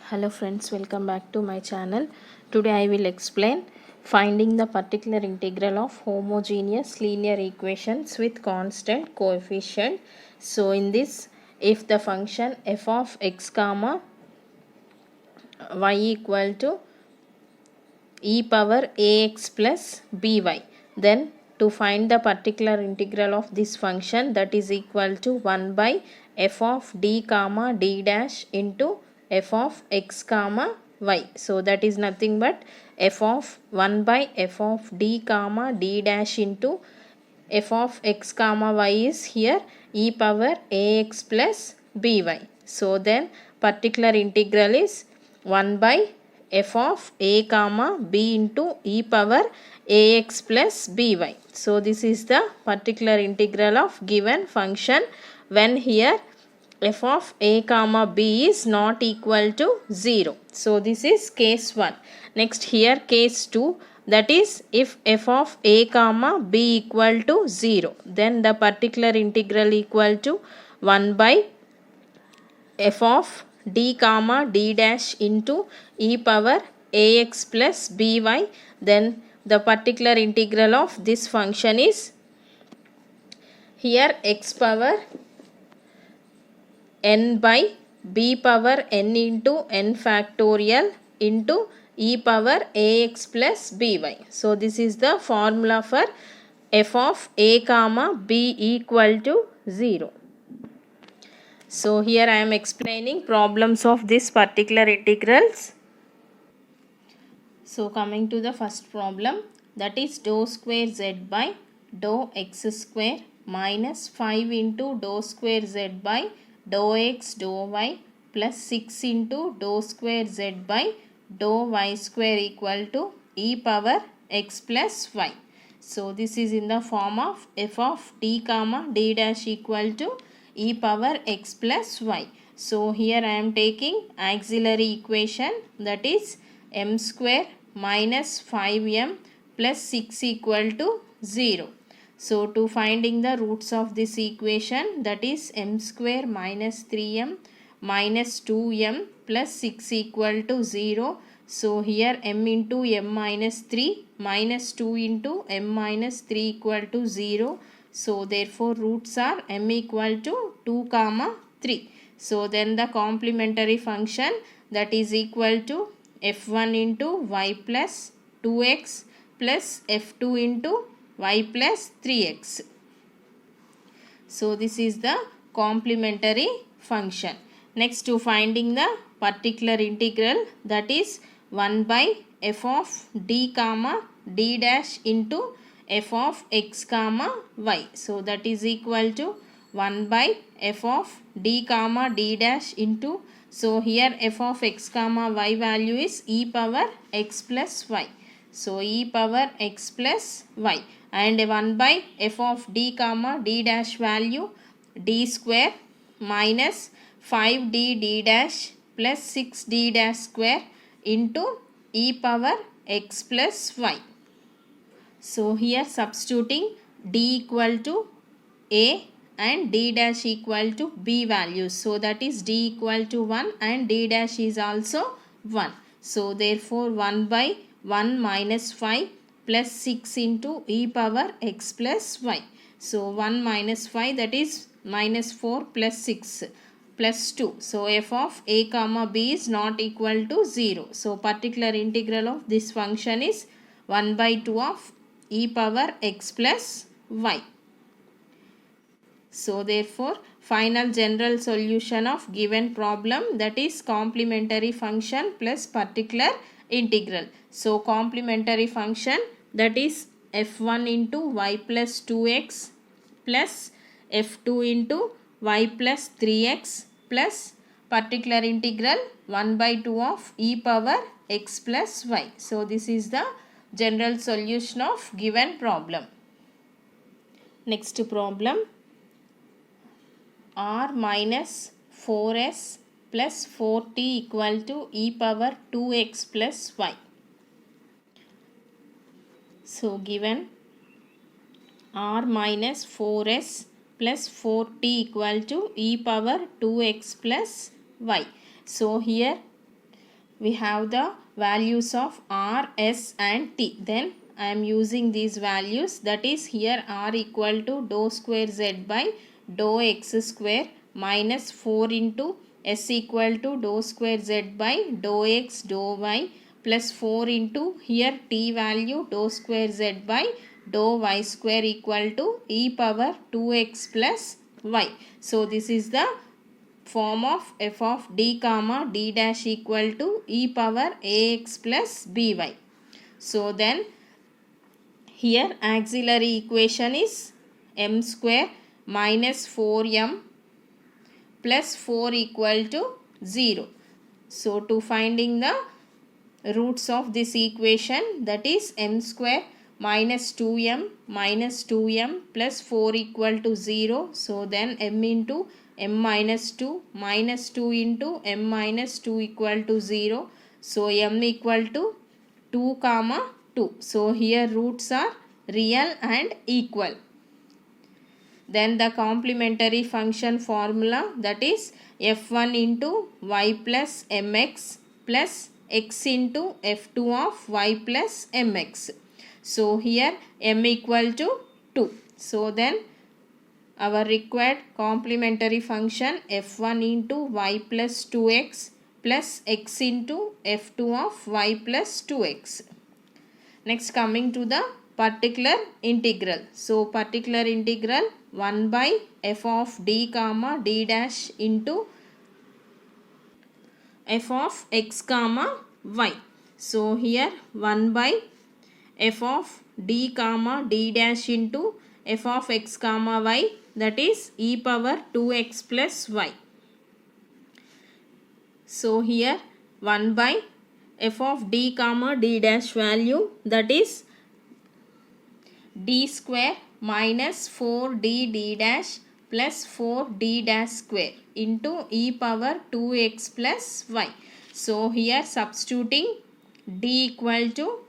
Hello friends, welcome back to my channel. Today I will explain finding the particular integral of homogeneous linear equations with constant coefficient. So in this, if the function f of x comma y equal to e power ax plus by, then to find the particular integral of this function, that is equal to 1 by f of d comma d dash into f of x comma y. So that is nothing but f of 1 by f of d comma d dash into f of x comma y is here e power ax plus by. So then particular integral is 1 by f of a comma b into e power ax plus by. So this is the particular integral of given function when here f of a comma b is not equal to 0. So this is case 1. Next here case 2, that is if f of a comma b equal to 0, then the particular integral equal to 1 by f of d comma d dash into e power ax plus by. Then the particular integral of this function is here x power n by b power n into n factorial into e power ax plus by. So this is the formula for f of a comma b equal to 0. So here I am explaining problems of this particular integrals. So coming to the first problem, that is dou square z by dou x square minus 5 into dou square z by dou x dou y plus 6 into dou square z by dou y square equal to e power x plus y. So this is in the form of f of d comma d dash equal to e power x plus y. So here I am taking auxiliary equation, that is m square minus 5m plus 6 equal to 0. So to finding the roots of this equation, that is m square minus 3m minus 2m plus 6 equal to 0. So here m into m minus 3 minus 2 into m minus 3 equal to 0. So therefore roots are m equal to 2 comma 3. So then the complementary function, that is equal to f1 into y plus 2x plus f2 into y plus 3x. So this is the complementary function. Next to finding the particular integral, that is 1 by f of d comma d dash into f of x comma y. So that is equal to 1 by f of d comma d dash into, so here f of x comma y value is e power x plus y. So e power x plus y, and 1 by f of d comma d dash value d square minus 5d d dash plus 6d dash square into e power x plus y. So here substituting d equal to a and d dash equal to b values. So that is d equal to 1 and d dash is also 1. So therefore 1 by 1 minus 5 plus 6 into e power x plus y. So 1 minus 5, that is minus 4 plus 6 plus 2. So f of a comma b is not equal to 0. So particular integral of this function is 1 by 2 of e power x plus y. So therefore final general solution of given problem, that is complementary function plus particular integral. So complementary function, that is f1 into y plus 2x plus f2 into y plus 3x plus particular integral 1 by 2 of e power x plus y. So this is the general solution of given problem. Next problem, r minus 4s plus 4t equal to e power 2x plus y. So given r minus 4s plus 4t equal to e power 2x plus y. So here we have the values of r, s and t. Then I am using these values, that is here r equal to dou square z by dou x square minus 4 into s equal to dou square z by dou x dou y plus 4 into here t value dou square z by dou y square equal to e power 2x plus y. So this is the form of f of d comma d dash equal to e power ax plus by. So then here auxiliary equation is m square minus 4m plus 4 equal to 0. So to finding the roots of this equation, that is m square minus 2m plus 4 equal to 0. So then m into m minus 2 into m minus 2 equal to 0. So m equal to 2 comma 2. So here roots are real and equal. Then the complementary function formula, that is f1 into y plus mx plus x into f2 of y plus mx. So here m equal to 2. So then our required complementary function f1 into y plus 2x plus x into f2 of y plus 2x. Next coming to the particular integral. So particular integral 1 by f of d comma d dash into f of x comma y. So here 1 by f of d comma d dash into f of x comma y, that is e power 2x plus y. So here 1 by f of d comma d dash value, that is d square minus 4d d dash plus 4d dash square into e power 2x plus y. So here substituting d equal to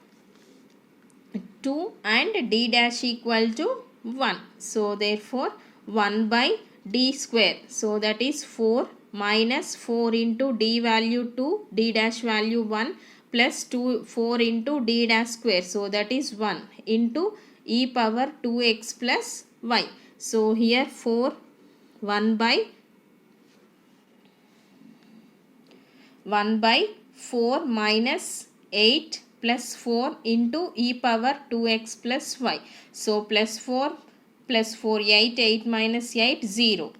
2 and d dash equal to 1. So therefore 1 by d square, so that is 4 minus 4 into d value 2, d dash value 1 plus 4 into d dash square, so that is 1 into e power 2x plus y. So here 4 1 by 4 minus 8 plus 4 into e power 2x plus y. So plus 4 8 minus 8 0.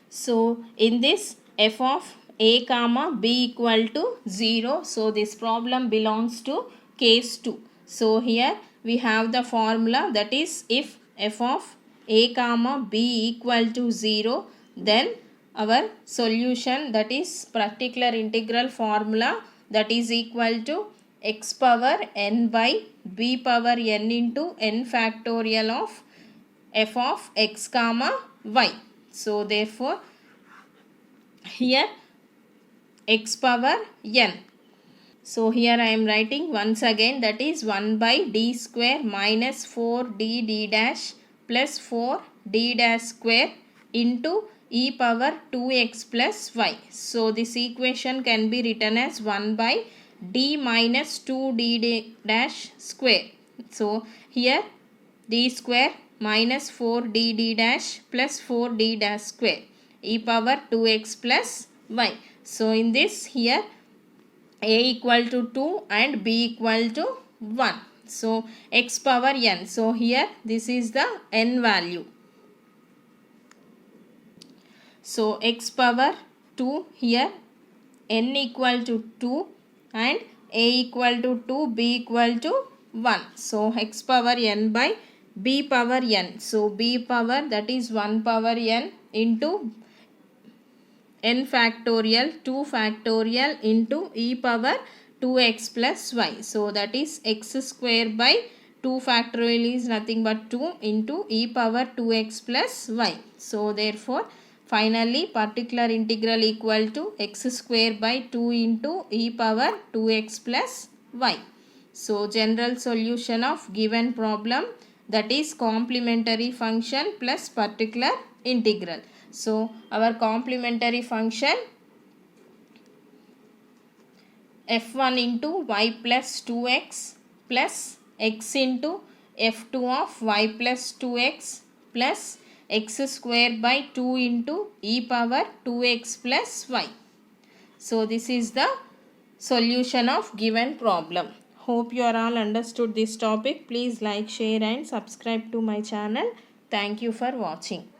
So in this f of a comma b equal to 0. So this problem belongs to case 2. So here we have the formula, that is if f of a comma b equal to 0, then our solution, that is particular integral formula, that is equal to x power n by b power n into n factorial of f of x comma y. So therefore here x power n. So here I am writing once again, that is 1 by d square minus 4d d dash plus 4d dash square into e power 2x plus y. So this equation can be written as 1 by d minus 2d dash square. So here d square minus 4d d dash plus 4d dash square e power 2x plus y. So in this here a equal to 2 and b equal to 1. So x power n. So here this is the n value. So x power 2 here, n equal to 2 and a equal to 2, b equal to 1. So x power n by b power n. So b power, that is 1 power n into n factorial 2 factorial into e power 2x plus y. So that is x square by 2 factorial is nothing but 2 into e power 2x plus y. So therefore finally particular integral equal to x square by 2 into e power 2x plus y. So general solution of given problem, that is complementary function plus particular integral. So our complementary function f1 into y plus 2x plus x into f2 of y plus 2x plus x square by 2 into e power 2x plus y. So this is the solution of given problem. Hope you are all understood this topic. Please like, share and subscribe to my channel. Thank you for watching.